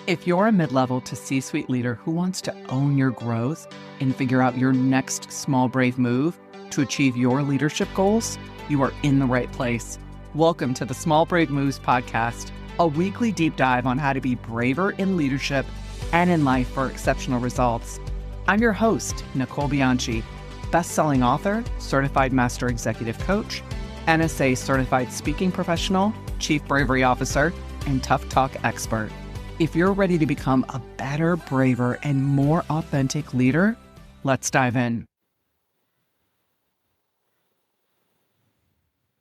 If you're a mid-level to C-suite leader who wants to own your growth and figure out your next small, brave move to achieve your leadership goals, you are in the right place. Welcome to the Small Brave Moves podcast, a weekly deep dive on how to be braver in leadership and in life for exceptional results. I'm your host, Nicole Bianchi, best-selling author, certified master executive coach, NSA certified speaking professional, chief bravery officer, and tough talk expert. If you're ready to become a better, braver, and more authentic leader, let's dive in.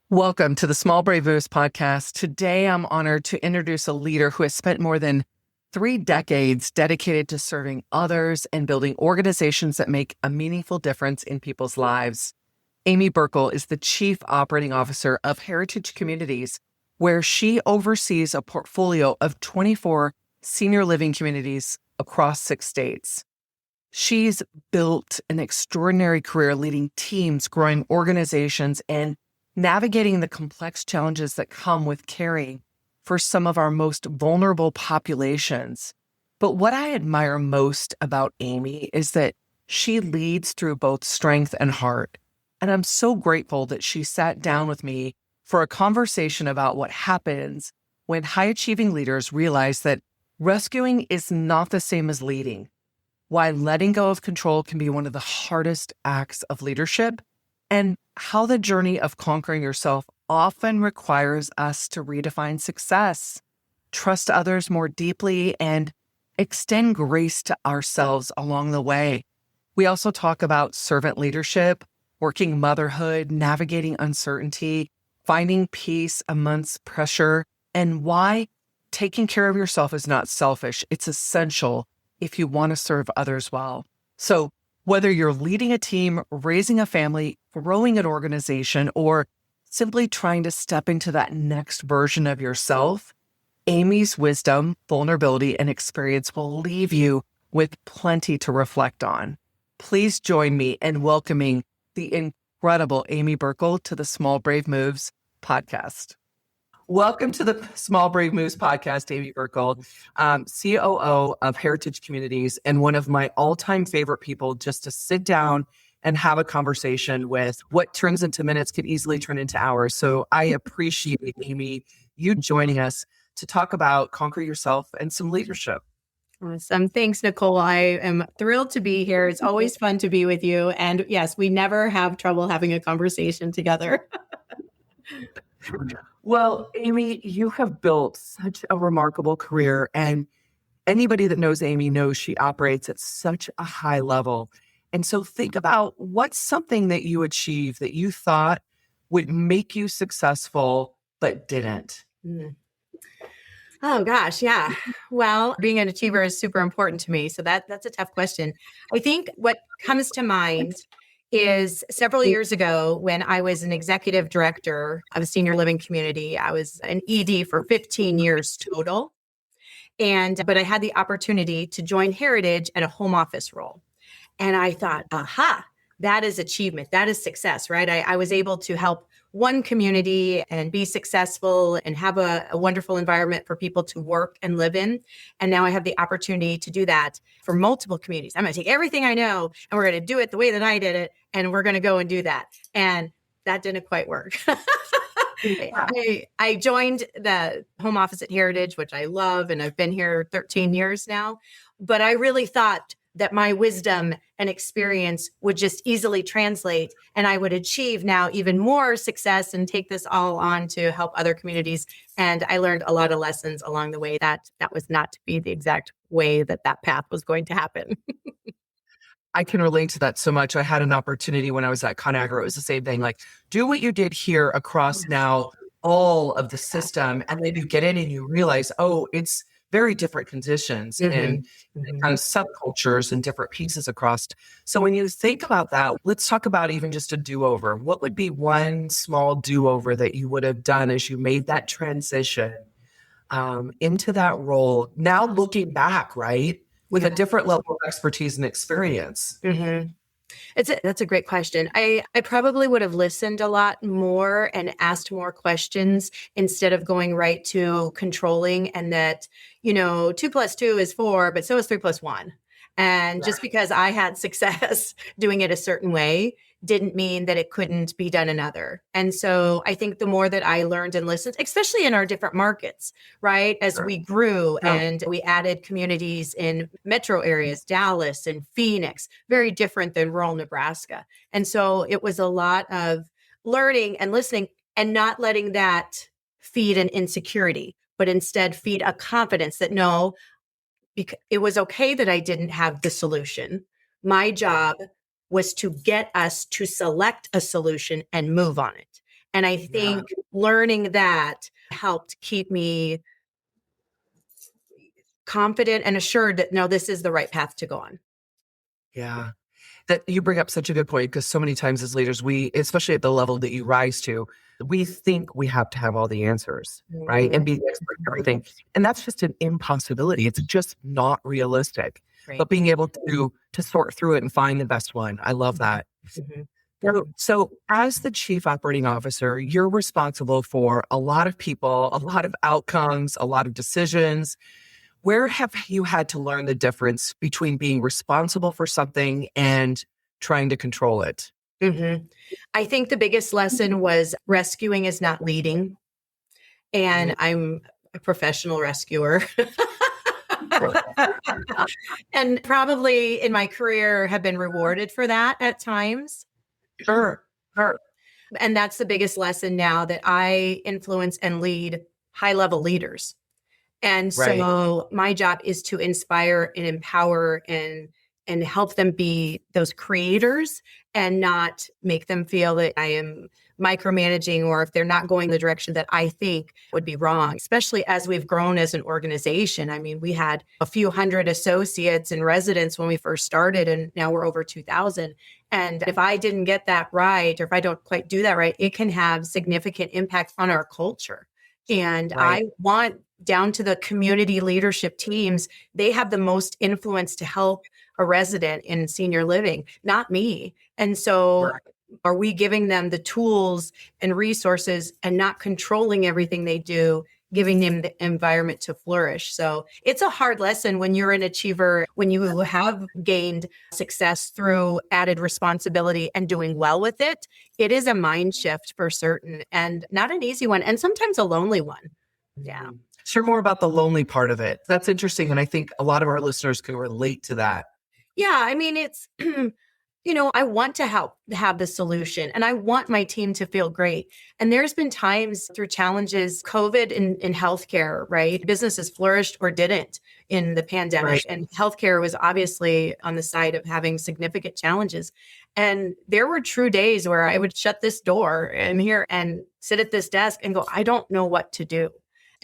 Welcome to the Small Brave Moves podcast. Today, I'm honored to introduce a leader who has spent more than 3 decades dedicated to serving others and building organizations that make a meaningful difference in people's lives. Amy Birkel is the Chief Operating Officer of Heritage Communities, where she oversees a portfolio of 24 senior living communities across 6 states. She's built an extraordinary career leading teams, growing organizations, and navigating the complex challenges that come with caring for some of our most vulnerable populations. But what I admire most about Amy is that she leads through both strength and heart. And I'm so grateful that she sat down with me for a conversation about what happens when high-achieving leaders realize that rescuing is not the same as leading, why letting go of control can be one of the hardest acts of leadership, and how the journey of conquering yourself often requires us to redefine success, trust others more deeply, and extend grace to ourselves along the way. We also talk about servant leadership, working motherhood, navigating uncertainty, finding peace amongst pressure, and why taking care of yourself is not selfish. It's essential if you want to serve others well. So whether you're leading a team, raising a family, growing an organization, or simply trying to step into that next version of yourself, Amy's wisdom, vulnerability, and experience will leave you with plenty to reflect on. Please join me in welcoming the incredible Amy Birkel to the Small Brave Moves podcast. Welcome to the Small Brave Moves podcast, Amy Birkel, COO of Heritage Communities, and one of my all-time favorite people just to sit down and have a conversation with. What turns into minutes could easily turn into hours. So I appreciate, Amy, you joining us to talk about Conquer Yourself and some leadership. Awesome. Thanks, Nicole. I am thrilled to be here. It's always fun to be with you. And yes, we never have trouble having a conversation together. Well, Amy, you have built such a remarkable career, and anybody that knows Amy knows she operates at such a high level. And so think about what's something that you achieved that you thought would make you successful, but didn't. Oh gosh, yeah. Well, being an achiever is super important to me. So that's a tough question. I think what comes to mind is several years ago when I was an executive director of a senior living community. I was an ED for 15 years total. But I had the opportunity to join Heritage at a home office role. And I thought, aha, that is achievement. That is success, right? I was able to help one community and be successful and have a wonderful environment for people to work and live in. And now I have the opportunity to do that for multiple communities. I'm going to take everything I know and we're going to do it the way that I did it. And we're going to go and do that. And that didn't quite work. I joined the home office at Heritage, which I love, and I've been here 13 years now. But I really thought that my wisdom and experience would just easily translate and I would achieve now even more success and take this all on to help other communities. And I learned a lot of lessons along the way that was not to be the exact way that path was going to happen. I can relate to that so much. I had an opportunity when I was at ConAgra. It was the same thing, like do what you did here across now all of the system. And then you get in and you realize, oh, it's very different conditions and kind of subcultures and different pieces across. So when you think about that, let's talk about even just a do-over. What would be one small do-over that you would have done as you made that transition into that role? Now looking back, right? With a different level of expertise and experience. That's a great question. I probably would have listened a lot more and asked more questions instead of going right to controlling and that, 2 + 2 is 4, but so is 3 + 1. And just because I had success doing it a certain way didn't mean that it couldn't be done another. And so I think the more that I learned and listened, especially in our different markets, right? As we grew and we added communities in metro areas, Dallas and Phoenix, very different than rural Nebraska. And so it was a lot of learning and listening and not letting that feed an insecurity, but instead feed a confidence that no, it was okay that I didn't have the solution. My job was to get us to select a solution and move on it. And I think learning that helped keep me confident and assured that no, this is the right path to go on. Yeah. That you bring up such a good point because so many times as leaders, especially at the level that you rise to, we think we have to have all the answers, right? And be the expert in everything. And that's just an impossibility. It's just not realistic. Right. But being able to sort through it and find the best one. I love that. So as the chief operating officer, you're responsible for a lot of people, a lot of outcomes, a lot of decisions. Where have you had to learn the difference between being responsible for something and trying to control it? I think the biggest lesson was rescuing is not leading. And I'm a professional rescuer. And probably in my career have been rewarded for that at times. Sure. And that's the biggest lesson now that I influence and lead high-level leaders. And so my job is to inspire and empower and help them be those creators and not make them feel that I am micromanaging or if they're not going the direction that I think would be wrong, especially as we've grown as an organization. I mean, we had a few hundred associates and residents when we first started, and now we're over 2,000. And if I didn't get that right, or if I don't quite do that right, it can have significant impact on our culture. And I want down to the community leadership teams, they have the most influence to help a resident in senior living, not me. And so are we giving them the tools and resources and not controlling everything they do, giving them the environment to flourish? So it's a hard lesson when you're an achiever, when you have gained success through added responsibility and doing well with it. It is a mind shift for certain and not an easy one, and sometimes a lonely one. Yeah. Share more about the lonely part of it. That's interesting. And I think a lot of our listeners can relate to that. Yeah. I mean, it's, I want to help have the solution and I want my team to feel great. And there's been times through challenges, COVID in healthcare, right? Businesses flourished or didn't in the pandemic. And healthcare was obviously on the side of having significant challenges. And there were true days where I would shut this door and here and sit at this desk and go, I don't know what to do.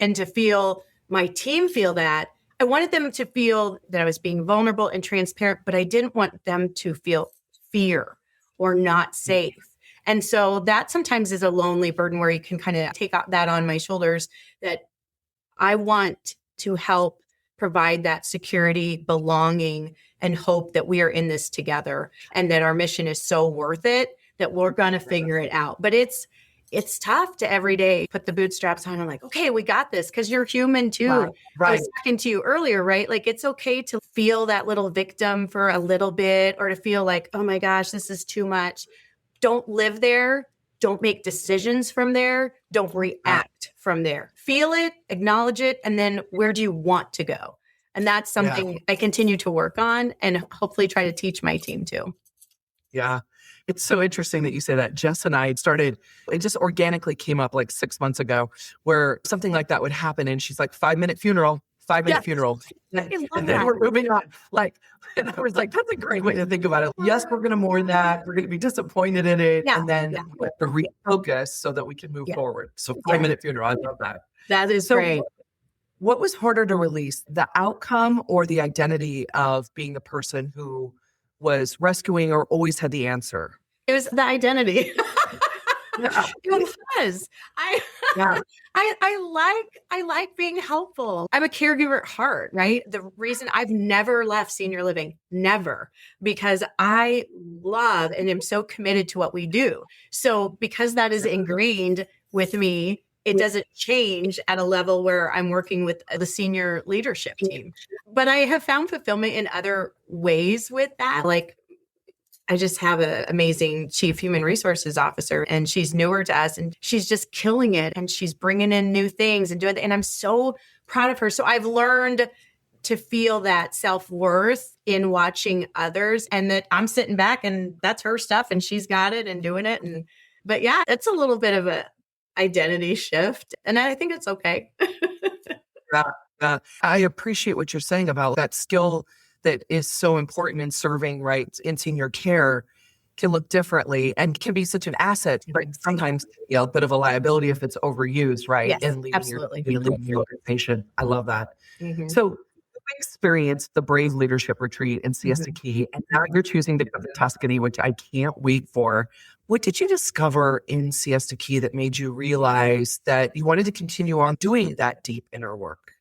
And to feel my team feel that, I wanted them to feel that I was being vulnerable and transparent, but I didn't want them to feel fear or not safe. And so that sometimes is a lonely burden where you can kind of take that on my shoulders, that I want to help provide that security, belonging, and hope that we are in this together and that our mission is so worth it that we're going to figure it out. But it's tough to every day put the bootstraps on and like, okay, we got this, because you're human too. I was talking to you earlier, right? Like it's okay to feel that little victim for a little bit or to feel like, oh my gosh, this is too much. Don't live there. Don't make decisions from there. Don't react from there. Feel it, acknowledge it, and then where do you want to go? And that's something I continue to work on and hopefully try to teach my team too. Yeah. It's so interesting that you say that. Jess and I started, it just organically came up like 6 months ago where something like that would happen. And she's like, 5-minute funeral, 5-minute funeral. And then we're moving on. And I was like, that's a great way to think about it. Yes, we're going to mourn that. We're going to be disappointed in it. And then we have to refocus so that we can move forward. So 5-minute funeral. I love that. That is great. What was harder to release, the outcome or the identity of being the person who was rescuing or always had the answer? It was the identity. It was. I, Yeah. I like being helpful. I'm a caregiver at heart, right? The reason I've never left senior living, never, because I love and am so committed to what we do. So because that is ingrained with me, it doesn't change at a level where I'm working with the senior leadership team. But I have found fulfillment in other ways with that. Like I just have an amazing chief human resources officer, and she's newer to us, and she's just killing it. And she's bringing in new things and doing it. And I'm so proud of her. So I've learned to feel that self-worth in watching others, and that I'm sitting back and that's her stuff and she's got it and doing it. But yeah, it's a little bit of a identity shift, and I think it's okay. Yeah, yeah. I appreciate what you're saying about that skill that is so important in serving, right, in senior care can look differently and can be such an asset, but sometimes a bit of a liability if it's overused, right? Yes, In absolutely. leading your organization. I love that. Mhm. So you experienced the Brave Leadership Retreat in Siesta Key, and now you're choosing to go to Tuscany, which I can't wait for. What did you discover in Siesta Key that made you realize that you wanted to continue on doing that deep inner work?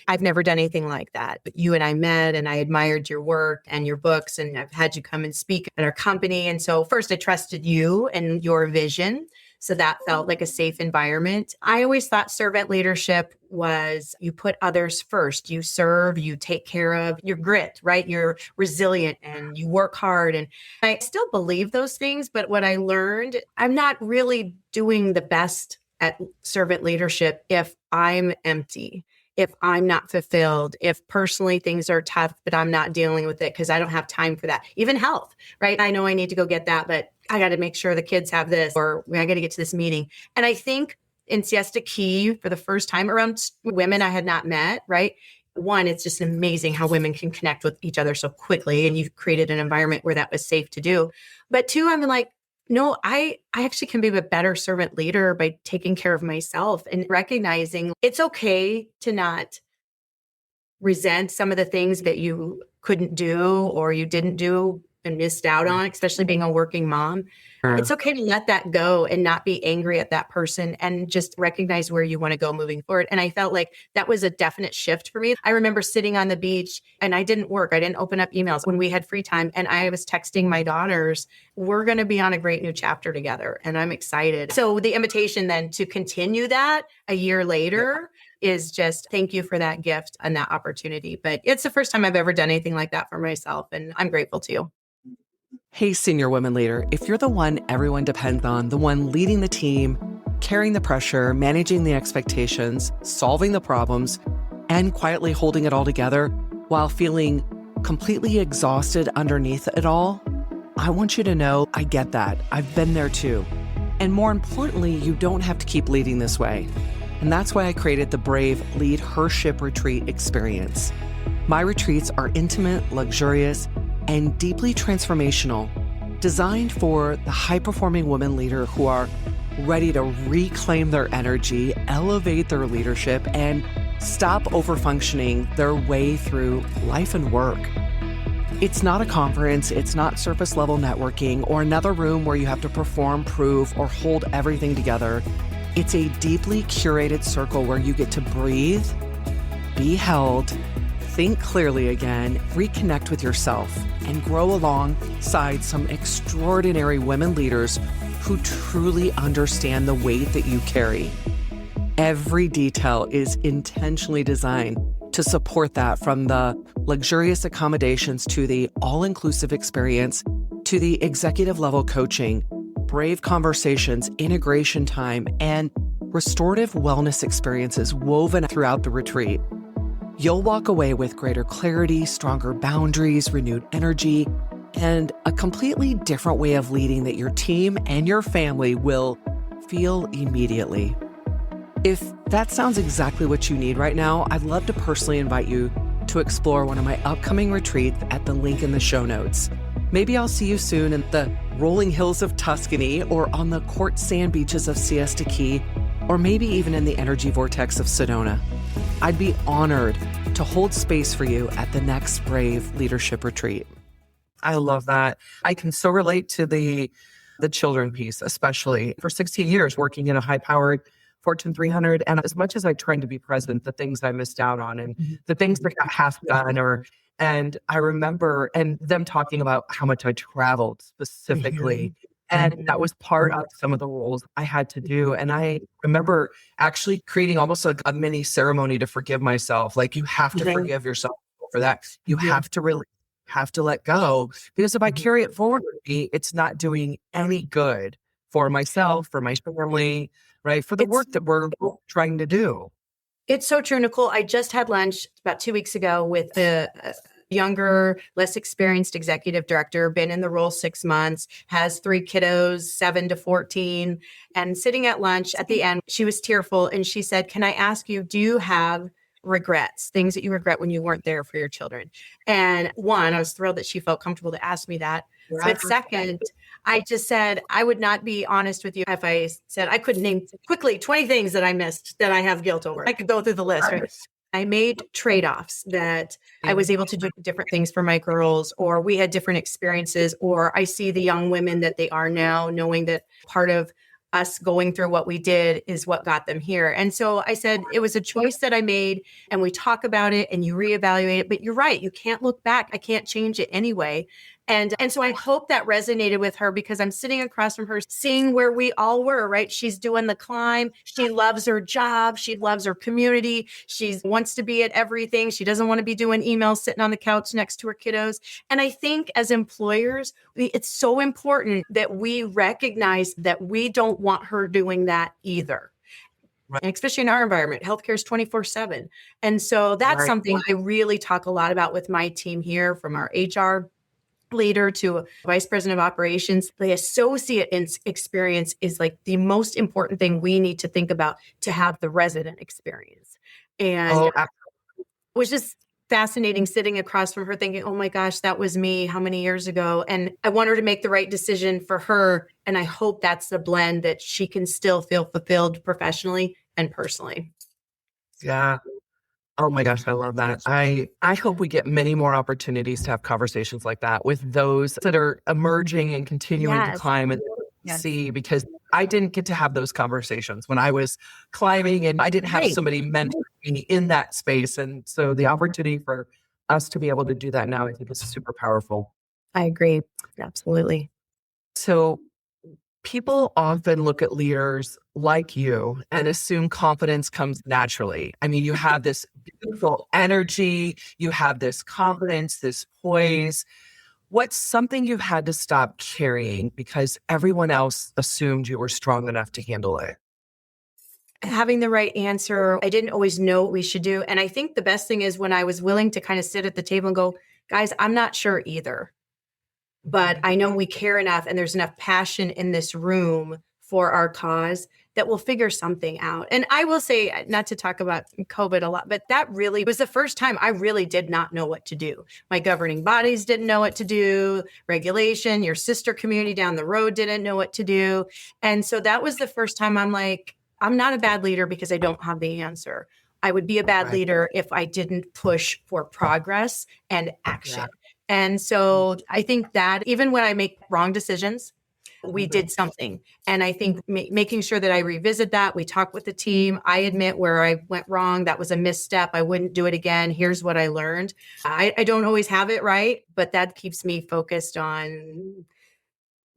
I've never done anything like that. But you and I met, and I admired your work and your books, and I've had you come and speak at our company. And so first I trusted you and your vision. So that felt like a safe environment. I always thought servant leadership was you put others first, you serve, you take care of your grit, right? You're resilient and you work hard. And I still believe those things. But what I learned, I'm not really doing the best at servant leadership if I'm empty, if I'm not fulfilled, if personally things are tough, but I'm not dealing with it because I don't have time for that. Even health, right? I know I need to go get that, but I got to make sure the kids have this, or I got to get to this meeting. And I think in Siesta Key, for the first time around women I had not met, right? One, it's just amazing how women can connect with each other so quickly. And you've created an environment where that was safe to do. But two, I'm like, no, I actually can be a better servant leader by taking care of myself and recognizing it's okay to not resent some of the things that you couldn't do or you didn't do and missed out on, especially being a working mom. It's okay to let that go and not be angry at that person and just recognize where you want to go moving forward. And I felt like that was a definite shift for me. I remember sitting on the beach and I didn't work. I didn't open up emails when we had free time. And I was texting my daughters, we're going to be on a great new chapter together. And I'm excited. So the invitation then to continue that a year later is just thank you for that gift and that opportunity. But it's the first time I've ever done anything like that for myself. And I'm grateful to you. Hey, senior women leader, if you're the one everyone depends on, the one leading the team, carrying the pressure, managing the expectations, solving the problems, and quietly holding it all together while feeling completely exhausted underneath it all, I want you to know I get that. I've been there too. And more importantly, you don't have to keep leading this way. And that's why I created the Brave Lead Her Ship Retreat experience. My retreats are intimate, luxurious, and deeply transformational, designed for the high-performing women leader who are ready to reclaim their energy, elevate their leadership, and stop overfunctioning their way through life and work. It's not a conference, it's not surface-level networking or another room where you have to perform, prove, or hold everything together. It's a deeply curated circle where you get to breathe, be held, think clearly again, reconnect with yourself, and grow alongside some extraordinary women leaders who truly understand the weight that you carry. Every detail is intentionally designed to support that, from the luxurious accommodations to the all-inclusive experience to the executive level coaching, brave conversations, integration time, and restorative wellness experiences woven throughout the retreat. You'll walk away with greater clarity, stronger boundaries, renewed energy, and a completely different way of leading that your team and your family will feel immediately. If that sounds exactly what you need right now, I'd love to personally invite you to explore one of my upcoming retreats at the link in the show notes. Maybe I'll see you soon in the rolling hills of Tuscany, or on the quartz sand beaches of Siesta Key, or maybe even in the energy vortex of Sedona. I'd be honored to hold space for you at the next Brave Leadership Retreat. I love that. I can so relate to the the children piece, especially for 16 years working in a high powered Fortune 300. And as much as I tried to be present, the things I missed out on and the things that got half done and I remember and them talking about how much I traveled specifically. And that was part of some of the roles I had to do. And I remember actually creating almost like a mini ceremony to forgive myself. Like, you have to forgive yourself for that. You have to really have to let go, because if I carry it forward, it's not doing any good for myself, for my family, right? For the work that we're trying to do. It's so true, Nicole. I just had lunch about 2 weeks ago with a younger, less experienced executive director, been in the role 6 months, has 3 kiddos, 7 to 14. And sitting at lunch at the end, she was tearful and she said, "Can I ask you, do you have regrets, things that you regret when you weren't there for your children?" And one, I was thrilled that she felt comfortable to ask me that. But second, I just said, I would not be honest with you if I said I could name quickly 20 things that I missed that I have guilt over. I could go through the list, right? I made trade-offs that I was able to do different things for my girls, or we had different experiences, or I see the young women that they are now, knowing that part of us going through what we did is what got them here. And so I said, it was a choice that I made, and we talk about it and you reevaluate it, but you're right. You can't look back. I can't change it anyway. And so I hope that resonated with her, because I'm sitting across from her, seeing where we all were, right? She's doing the climb. She loves her job. She loves her community. She wants to be at everything. She doesn't want to be doing emails, sitting on the couch next to her kiddos. And I think as employers, it's so important that we recognize that we don't want her doing that either. Right. And especially in our environment, healthcare is 24/7. And so that's something I really talk a lot about with my team here, from our HR leader to a vice president of operations. The associate experience is like the most important thing we need to think about to have the resident experience. And it was just fascinating sitting across from her thinking, oh my gosh, that was me how many years ago? And I want her to make the right decision for her. And I hope that's the blend that she can still feel fulfilled professionally and personally. Yeah. Oh my gosh, I love that. I hope we get many more opportunities to have conversations like that with those that are emerging and continuing to climb and see, because I didn't get to have those conversations when I was climbing, and I didn't have somebody mentor me in that space. And so the opportunity for us to be able to do that now, I think, is super powerful. I agree. Absolutely. So people often look at leaders like you and assume confidence comes naturally. I mean, you have this beautiful energy, you have this confidence, this poise. What's something you've had to stop carrying because everyone else assumed you were strong enough to handle it? Having the right answer. I didn't always know what we should do. And I think the best thing is when I was willing to kind of sit at the table and go, guys, I'm not sure either. But I know we care enough and there's enough passion in this room for our cause that we'll figure something out. And I will say, not to talk about COVID a lot, but that really was the first time I really did not know what to do. My governing bodies didn't know what to do. Regulation, your sister community down the road didn't know what to do. And so that was the first time I'm like, I'm not a bad leader because I don't have the answer. I would be a bad leader if I didn't push for progress and action. Yeah. And so I think that even when I make wrong decisions, we did something. And I think making sure that I revisit that, we talk with the team. I admit where I went wrong. That was a misstep. I wouldn't do it again. Here's what I learned. I don't always have it right, but that keeps me focused on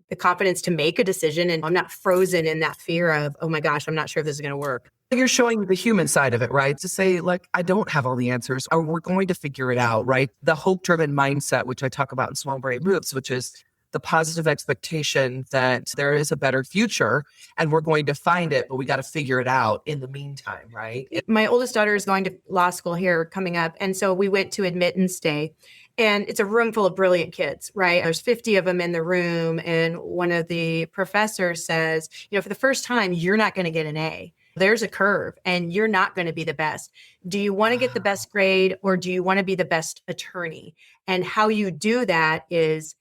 the confidence to make a decision. And I'm not frozen in that fear of, oh my gosh, I'm not sure if this is going to work. You're showing the human side of it, right? To say, like, I don't have all the answers, or we're going to figure it out, right? The hope-driven mindset, which I talk about in Small Brave Moves, which is the positive expectation that there is a better future and we're going to find it, but we got to figure it out in the meantime, right? My oldest daughter is going to law school here coming up. And so we went to admittance day. And it's a room full of brilliant kids, right? There's 50 of them in the room. And one of the professors says, for the first time, you're not going to get an A. There's a curve and you're not going to be the best. Do you want to get the best grade, or do you want to be the best attorney? And how you do that is,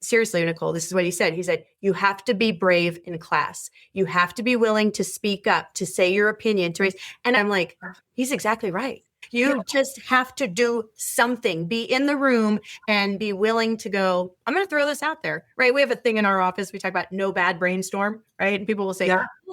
seriously, Nicole, this is what he said. He said, you have to be brave in class. You have to be willing to speak up, to say your opinion, to raise. And I'm like, he's exactly right. You just have to do something, be in the room and be willing to go, I'm going to throw this out there, right? We have a thing in our office. We talk about no bad brainstorm, right? And people will say,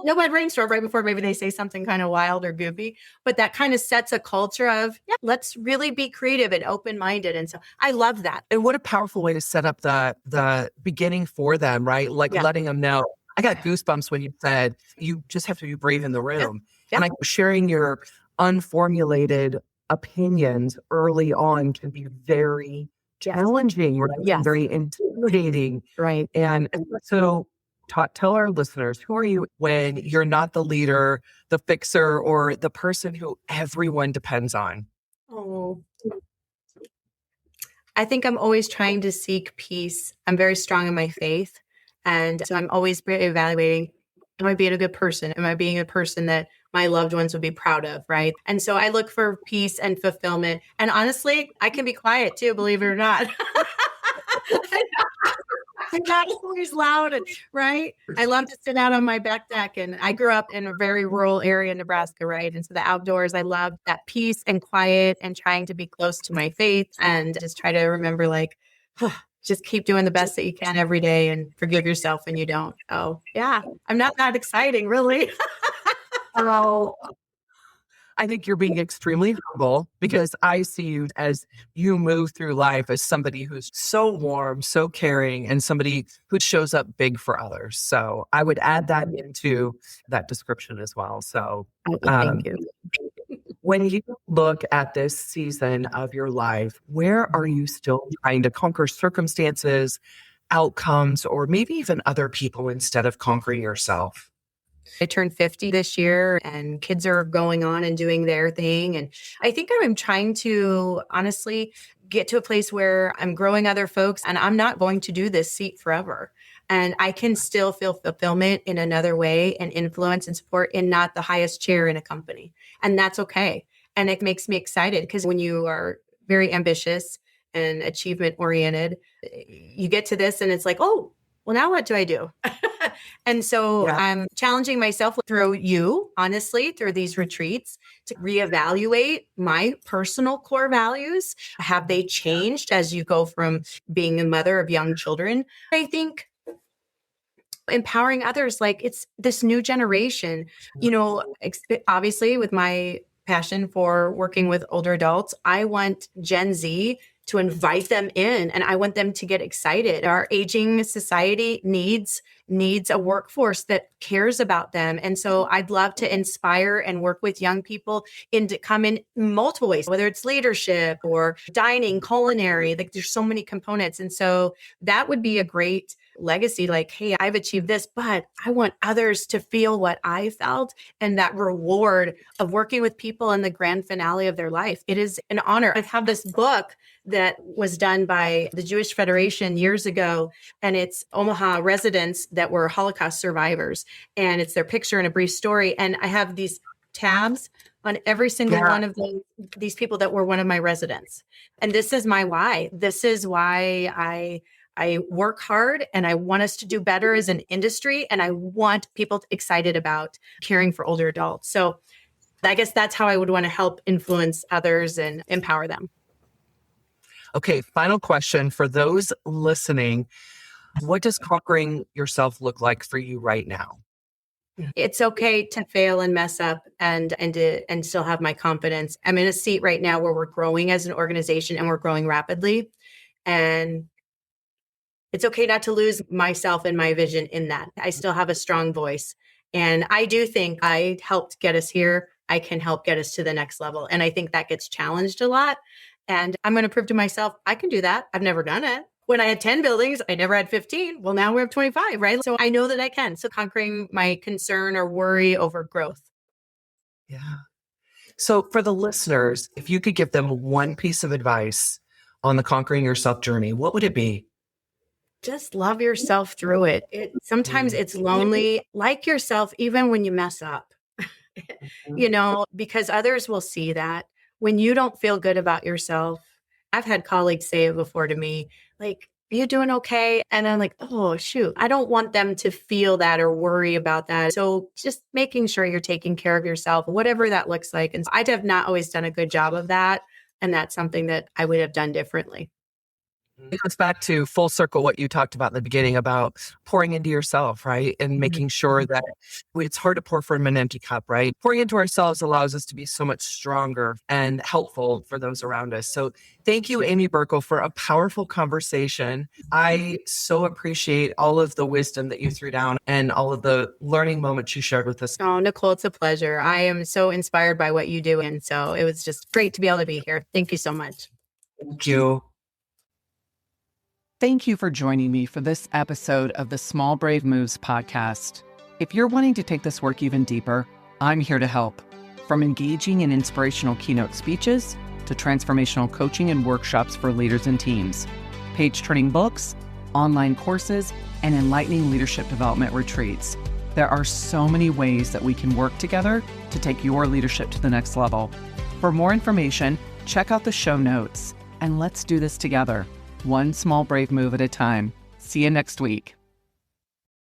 no bad brainstorm right before maybe they say something kind of wild or goofy, but that kind of sets a culture of, let's really be creative and open-minded. And so I love that. And what a powerful way to set up the beginning for them, right? Like letting them know. I got goosebumps when you said you just have to be brave in the room. And like sharing your unformulated opinions early on can be very challenging, right? Very intimidating. Right. And so tell our listeners, who are you when you're not the leader, the fixer, or the person who everyone depends on? Oh, I think I'm always trying to seek peace. I'm very strong in my faith. And so I'm always evaluating, am I being a good person? Am I being a person that my loved ones would be proud of, right? And so I look for peace and fulfillment. And honestly, I can be quiet too, believe it or not. I'm not always loud, right? I love to sit out on my back deck. And I grew up in a very rural area in Nebraska, right? And so the outdoors, I love that peace and quiet and trying to be close to my faith and just try to remember, like, just keep doing the best that you can every day and forgive yourself when you don't. Oh, yeah. I'm not that exciting, really. Well, I think you're being extremely humble because I see you as you move through life as somebody who's so warm, so caring, and somebody who shows up big for others. So I would add that into that description as well. So thank you. When you look at this season of your life, where are you still trying to conquer circumstances, outcomes, or maybe even other people instead of conquering yourself? I turned 50 this year and kids are going on and doing their thing. And I think I'm trying to honestly get to a place where I'm growing other folks and I'm not going to do this seat forever. And I can still feel fulfillment in another way and influence and support in not the highest chair in a company. And that's okay. And it makes me excited because when you are very ambitious and achievement oriented, you get to this and it's like, oh, well, now what do I do? And so I'm challenging myself through you, honestly, through these retreats to reevaluate my personal core values. Have they changed as you go from being a mother of young children? I think empowering others, like it's this new generation, obviously with my passion for working with older adults, I want Gen Z to invite them in and I want them to get excited. Our aging society needs a workforce that cares about them. And so I'd love to inspire and work with young people to come in multiple ways, whether it's leadership or dining, culinary, like there's so many components. And so that would be a great legacy. Like, hey, I've achieved this, but I want others to feel what I felt and that reward of working with people in the grand finale of their life. It is an honor. I have this book that was done by the Jewish Federation years ago, and it's Omaha residents that were Holocaust survivors. And it's their picture and a brief story. And I have these tabs on every single one of these people that were one of my residents. And this is my why. This is why I work hard and I want us to do better as an industry. And I want people excited about caring for older adults. So I guess that's how I would want to help influence others and empower them. Okay, final question for those listening. What does conquering yourself look like for you right now? It's okay to fail and mess up and still have my confidence. I'm in a seat right now where we're growing as an organization and we're growing rapidly. And it's okay not to lose myself and my vision in that. I still have a strong voice. And I do think I helped get us here. I can help get us to the next level. And I think that gets challenged a lot. And I'm going to prove to myself, I can do that. I've never done it. When I had 10 buildings, I never had 15. Well, now we have 25, right? So I know that I can. So conquering my concern or worry over growth. Yeah. So for the listeners, if you could give them one piece of advice on the conquering yourself journey, what would it be? Just love yourself through it. Sometimes it's lonely. Like yourself, even when you mess up, because others will see that when you don't feel good about yourself. I've had colleagues say it before to me, like, are you doing okay? And I'm like, oh, shoot, I don't want them to feel that or worry about that. So just making sure you're taking care of yourself, whatever that looks like. And I have not always done a good job of that. And that's something that I would have done differently. It goes back to full circle what you talked about in the beginning about pouring into yourself, right? And making sure that it's hard to pour from an empty cup, right? Pouring into ourselves allows us to be so much stronger and helpful for those around us. So thank you, Amy Birkel, for a powerful conversation. I so appreciate all of the wisdom that you threw down and all of the learning moments you shared with us. Oh, Nicole, it's a pleasure. I am so inspired by what you do. And so it was just great to be able to be here. Thank you so much. Thank you. Thank you for joining me for this episode of the Small Brave Moves podcast. If you're wanting to take this work even deeper, I'm here to help. From engaging in inspirational keynote speeches to transformational coaching and workshops for leaders and teams, page-turning books, online courses, and enlightening leadership development retreats. There are so many ways that we can work together to take your leadership to the next level. For more information, check out the show notes, and let's do this together. One small brave move at a time. See you next week.